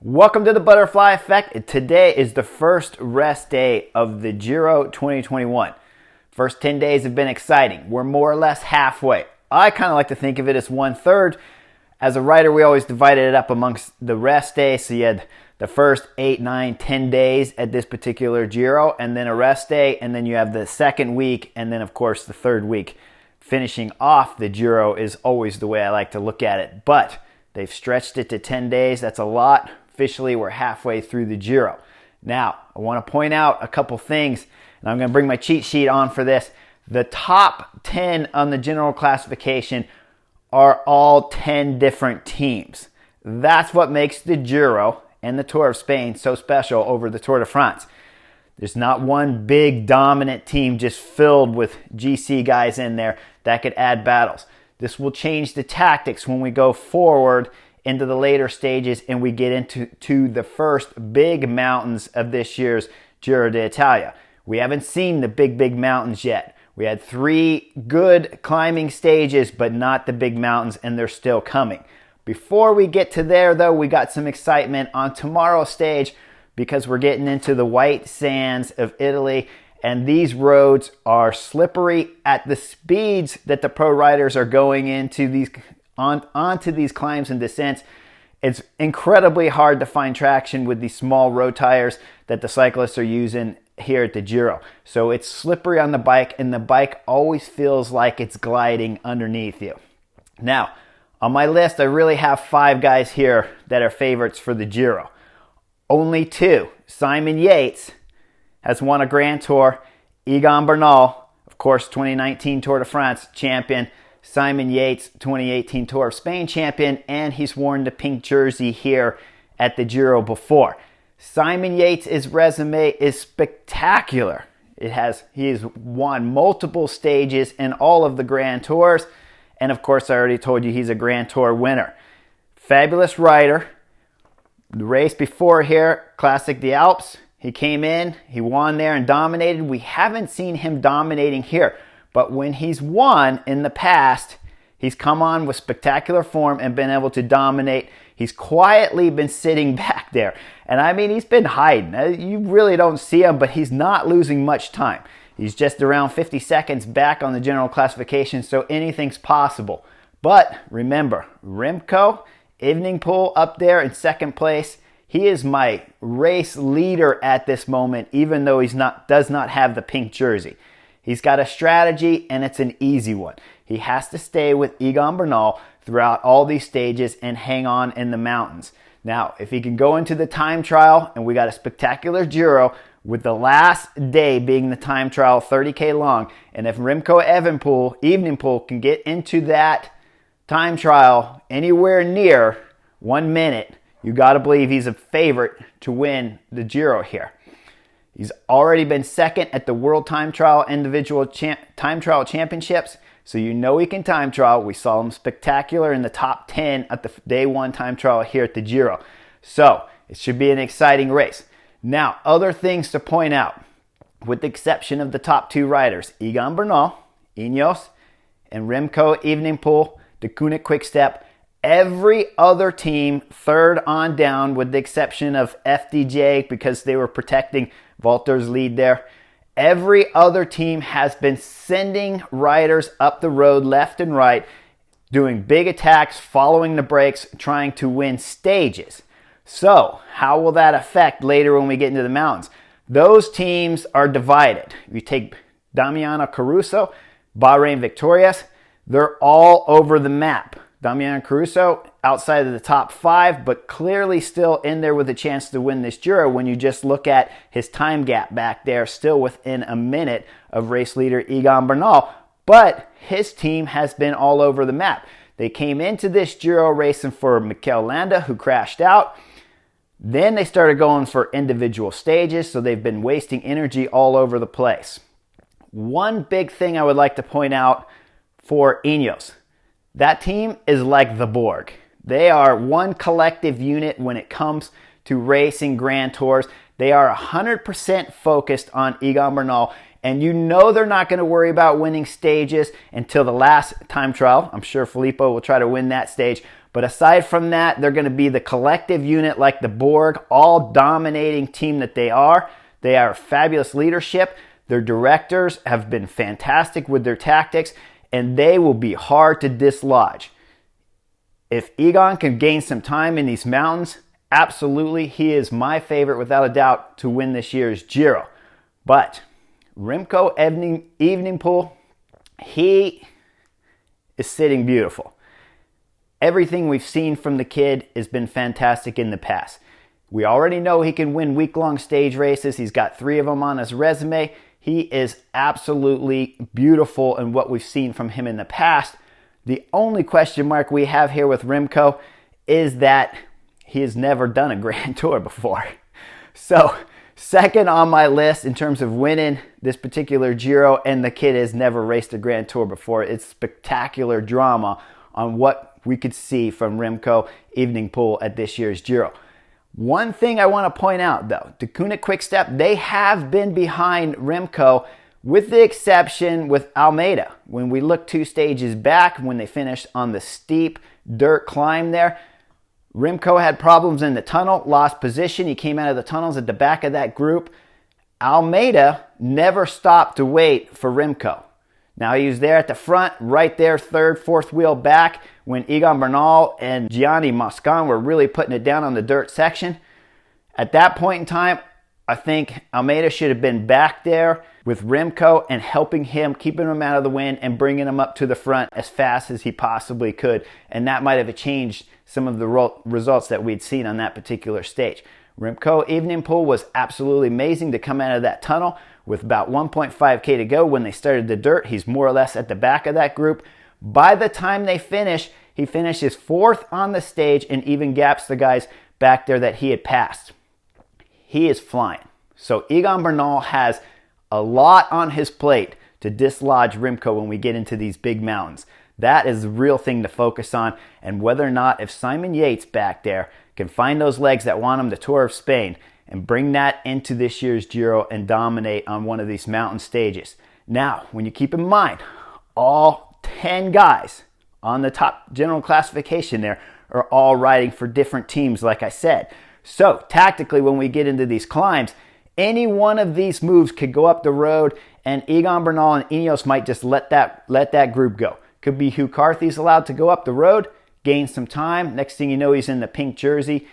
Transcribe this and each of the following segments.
Welcome to the Butterfly Effect. Today is the first rest day of the Giro 2021. First 10 days have been exciting. We're more or less halfway. I kind of like to think of it as 1/3. As a writer, we always divided it up amongst the rest days. So you had the first 8, 9, 10 days at this particular Giro, and then a rest day, and then you have the second week, and then of course the third week. Finishing off the Giro is always the way I like to look at it, but they've stretched it to 10 days. That's a lot. Officially, we're halfway through the Giro. Now, I want to point out a couple things, and I'm going to bring my cheat sheet on for this. The top 10 on the general classification are all 10 different teams. That's what makes the Giro and the Tour of Spain so special over the Tour de France. There's not one big dominant team just filled with GC guys in there that could add battles. This will change the tactics when we go forward into the later stages and we get into the first big mountains of this year's Giro d'Italia. We haven't seen the big mountains yet. We had 3 good climbing stages, but not the big mountains, and they're still coming. Before we get to there, though, we got some excitement on tomorrow's stage because we're getting into the white sands of Italy, and these roads are slippery at the speeds that the pro riders are going into onto these climbs and descents. It's incredibly hard to find traction with these small road tires that the cyclists are using here at the Giro. So it's slippery on the bike, and the bike always feels like it's gliding underneath you. Now, on my list, I really have 5 guys here that are favorites for the Giro. Only 2. Simon Yates has won a Grand Tour. Egan Bernal, of course, 2019 Tour de France champion. Simon Yates, 2018 Tour of Spain champion, and he's worn the pink jersey here at the Giro before. Simon Yates' resume is spectacular. He has won multiple stages in all of the Grand Tours, and of course I already told you he's a Grand Tour winner. Fabulous rider. The race before here, Classic des Alpes, he came in, he won there and dominated. We haven't seen him dominating here. But when he's won in the past, he's come on with spectacular form and been able to dominate. He's quietly been sitting back there. And I mean, he's been hiding. You really don't see him, but he's not losing much time. He's just around 50 seconds back on the general classification, so anything's possible. But remember, Remco Evenepoel up there in second place. He is my race leader at this moment, even though does not have the pink jersey. He's got a strategy, and it's an easy one. He has to stay with Egan Bernal throughout all these stages and hang on in the mountains. Now, if he can go into the time trial, and we got a spectacular Giro, with the last day being the time trial, 30K long, and if Remco Evenepoel can get into that time trial anywhere near 1 minute, you got to believe he's a favorite to win the Giro here. He's already been second at the World Time Trial Individual Time Trial Championships, so you know he can time trial. We saw him spectacular in the top 10 at the day 1 time trial here at the Giro. So it should be an exciting race. Now, other things to point out, with the exception of the top 2 riders, Egan Bernal, Ineos, and Remco Evenepoel, the Kunik Quick-Step, every other team third on down, with the exception of FDJ because they were protecting Valter's lead there. Every other team has been sending riders up the road left and right, doing big attacks, following the breaks, trying to win stages. So how will that affect later when we get into the mountains? Those teams are divided. You take Damiano Caruso, Bahrain Victorious, they're all over the map. Damiano Caruso outside of the top 5, but clearly still in there with a chance to win this Giro when you just look at his time gap back there, still within a minute of race leader Egan Bernal. But his team has been all over the map. They came into this Giro racing for Mikel Landa, who crashed out. Then they started going for individual stages, so they've been wasting energy all over the place. One big thing I would like to point out for Ineos. That team is like the BORG. They are one collective unit when it comes to racing Grand Tours. They are 100% focused on Egan Bernal, and you know they're not going to worry about winning stages until the last time trial. I'm sure Filippo will try to win that stage, But aside from that, they're going to be the collective unit like the BORG, all dominating team that they are. They are fabulous leadership. Their directors have been fantastic with their tactics, and they will be hard to dislodge. If Egon can gain some time in these mountains, absolutely, he is my favorite without a doubt to win this year's Giro. But Remco Evenepoel, he is sitting beautiful. Everything we've seen from the kid has been fantastic in the past. We already know he can win week-long stage races. He's got 3 of them on his resume. He is absolutely beautiful in what we've seen from him in the past. The only question mark we have here with Remco is that he has never done a Grand Tour before. So, second on my list in terms of winning this particular Giro, and the kid has never raced a Grand Tour before. It's spectacular drama on what we could see from Remco Evenepoel at this year's Giro. One thing I want to point out though, Deceuninck Quick-Step, they have been behind Remco with the exception with Almeida. When we look 2 stages back, when they finished on the steep dirt climb there, Remco had problems in the tunnel, lost position. He came out of the tunnels at the back of that group. Almeida never stopped to wait for Remco. Now he was there at the front, right there, 3rd, 4th wheel back when Egan Bernal and Gianni Moscon were really putting it down on the dirt section. At that point in time, I think Almeida should have been back there with Remco and helping him, keeping him out of the wind and bringing him up to the front as fast as he possibly could. And that might have changed some of the results that we'd seen on that particular stage. Remco Evenepoel was absolutely amazing to come out of that tunnel with about 1.5K to go when they started the dirt. He's more or less at the back of that group. By the time they finish, he finishes 4th on the stage and even gaps the guys back there that he had passed. He is flying. So Egan Bernal has a lot on his plate to dislodge Remco when we get into these big mountains. That is the real thing to focus on, and whether or not if Simon Yates back there can find those legs that won him the Tour of Spain and bring that into this year's Giro and dominate on one of these mountain stages. Now, when you keep in mind, all 10 guys on the top general classification there are all riding for different teams, like I said. So, tactically, when we get into these climbs, any one of these moves could go up the road, and Egan Bernal and Ineos might just let that group go. Could be Hugh Carthy's allowed to go up the road, gain some time. Next thing you know, he's in the pink jersey.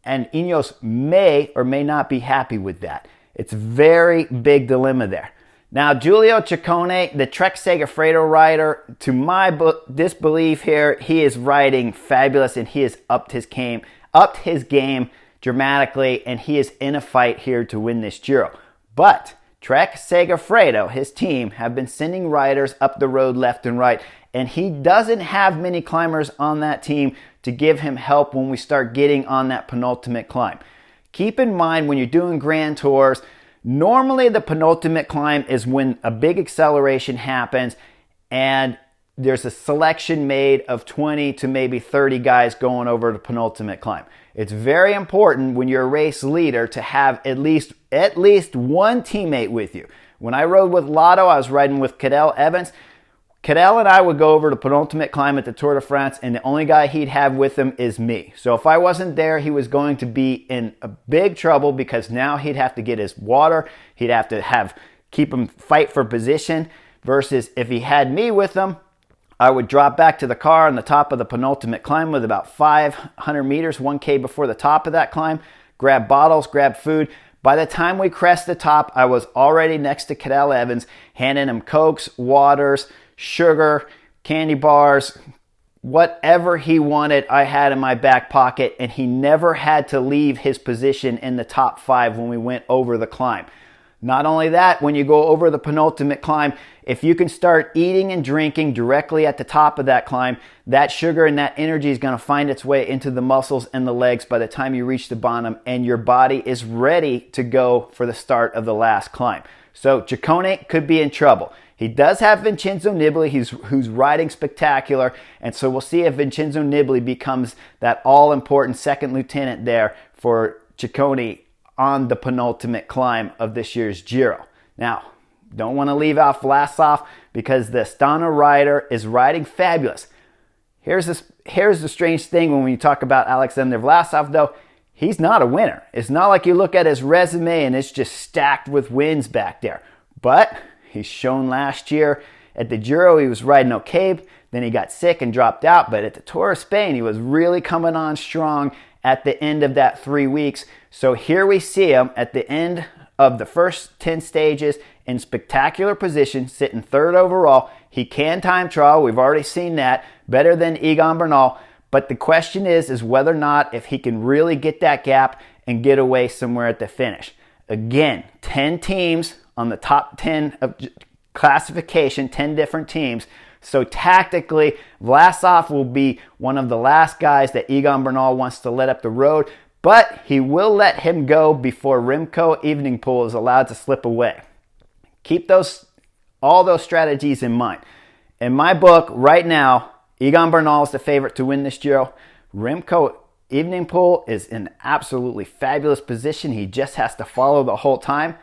And Ineos may or may not be happy with that. It's a very big dilemma there. Now, Giulio Ciccone, the Trek Segafredo rider, to my disbelief here, he is riding fabulous and he has upped his game dramatically, and he is in a fight here to win this Giro. But Trek Segafredo, his team, have been sending riders up the road left and right, and he doesn't have many climbers on that team to give him help when we start getting on that penultimate climb. Keep in mind, when you're doing Grand Tours, normally the penultimate climb is when a big acceleration happens and there's a selection made of 20 to maybe 30 guys going over the penultimate climb. It's very important when you're a race leader to have at least one teammate with you. When I rode with Lotto, I was riding with Cadel Evans. Cadel and I would go over the penultimate climb at the Tour de France, and the only guy he'd have with him is me. So if I wasn't there, he was going to be in a big trouble, because now he'd have to get his water. He'd have to keep him fight for position, versus if he had me with him, I would drop back to the car on the top of the penultimate climb with about 500 meters, 1K before the top of that climb, grab bottles, grab food. By the time we crest the top, I was already next to Cadel Evans, handing him Cokes, waters, sugar, candy bars, whatever he wanted, I had in my back pocket, and he never had to leave his position in the top 5 when we went over the climb. Not only that, when you go over the penultimate climb, if you can start eating and drinking directly at the top of that climb, that sugar and that energy is going to find its way into the muscles and the legs by the time you reach the bottom, and your body is ready to go for the start of the last climb. So Ciccone could be in trouble. He does have Vincenzo Nibali, who's riding spectacular, and so we'll see if Vincenzo Nibali becomes that all-important second lieutenant there for Ciccone on the penultimate climb of this year's Giro. Now, don't want to leave out Vlasov, because the Astana rider is riding fabulous. Here's here's the strange thing when we talk about Alexander Vlasov, though. He's not a winner. It's not like you look at his resume and it's just stacked with wins back there. But he's shown last year at the Giro he was riding okay. Then he got sick and dropped out. But at the Tour of Spain, he was really coming on strong at the end of that 3 weeks. So here we see him at the end of the first 10 stages in spectacular position, sitting third overall. He can time trial. We've already seen that. Better than Egan Bernal. But the question is whether or not if he can really get that gap and get away somewhere at the finish. Again, 10 teams on the top 10 of classification, 10 different teams. So tactically, Vlasov will be one of the last guys that Egan Bernal wants to let up the road, but he will let him go before Remco Evenepoel is allowed to slip away. Keep all those strategies in mind. In my book, right now, Egan Bernal is the favorite to win this Giro. Remco Evenepoel is in absolutely fabulous position. He just has to follow the whole time.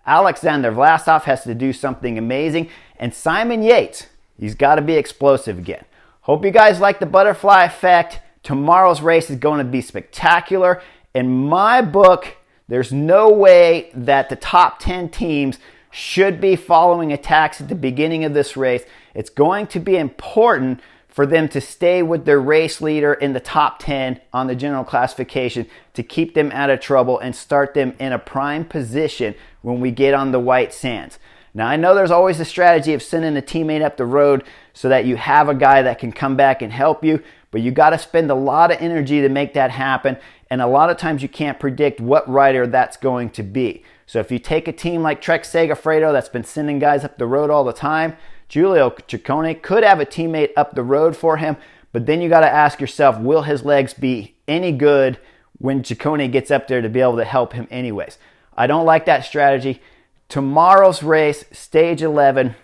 Alexander Vlasov has to do something amazing. And Simon Yates, he's got to be explosive again. Hope you guys like the butterfly effect. Tomorrow's race is going to be spectacular. In my book, there's no way that the top 10 teams should be following attacks at the beginning of this race. It's going to be important for them to stay with their race leader in the top 10 on the general classification to keep them out of trouble and start them in a prime position when we get on the white sands. Now, I know there's always a strategy of sending a teammate up the road so that you have a guy that can come back and help you, but you got to spend a lot of energy to make that happen, and a lot of times you can't predict what rider that's going to be. So if you take a team like Trek Segafredo that's been sending guys up the road all the time, Giulio Ciccone could have a teammate up the road for him, but then you got to ask yourself, will his legs be any good when Ciccone gets up there to be able to help him anyways? I don't like that strategy. Tomorrow's race, stage 11,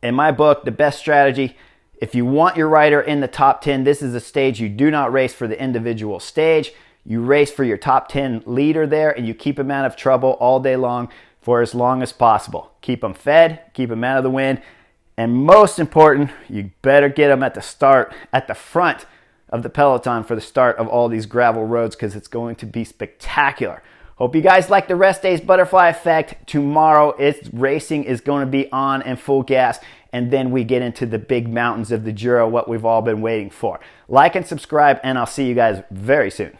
in my book, the best strategy, if you want your rider in the top 10, this is a stage you do not race for the individual stage. You race for your top 10 leader there, and you keep him out of trouble all day long for as long as possible. Keep him fed, keep him out of the wind, and most important, you better get him at the start, at the front of the peloton for the start of all these gravel roads, because it's going to be spectacular. Hope you guys like the rest day's butterfly effect. Tomorrow, racing is going to be on and full gas, and then we get into the big mountains of the Giro, what we've all been waiting for. Like and subscribe, and I'll see you guys very soon.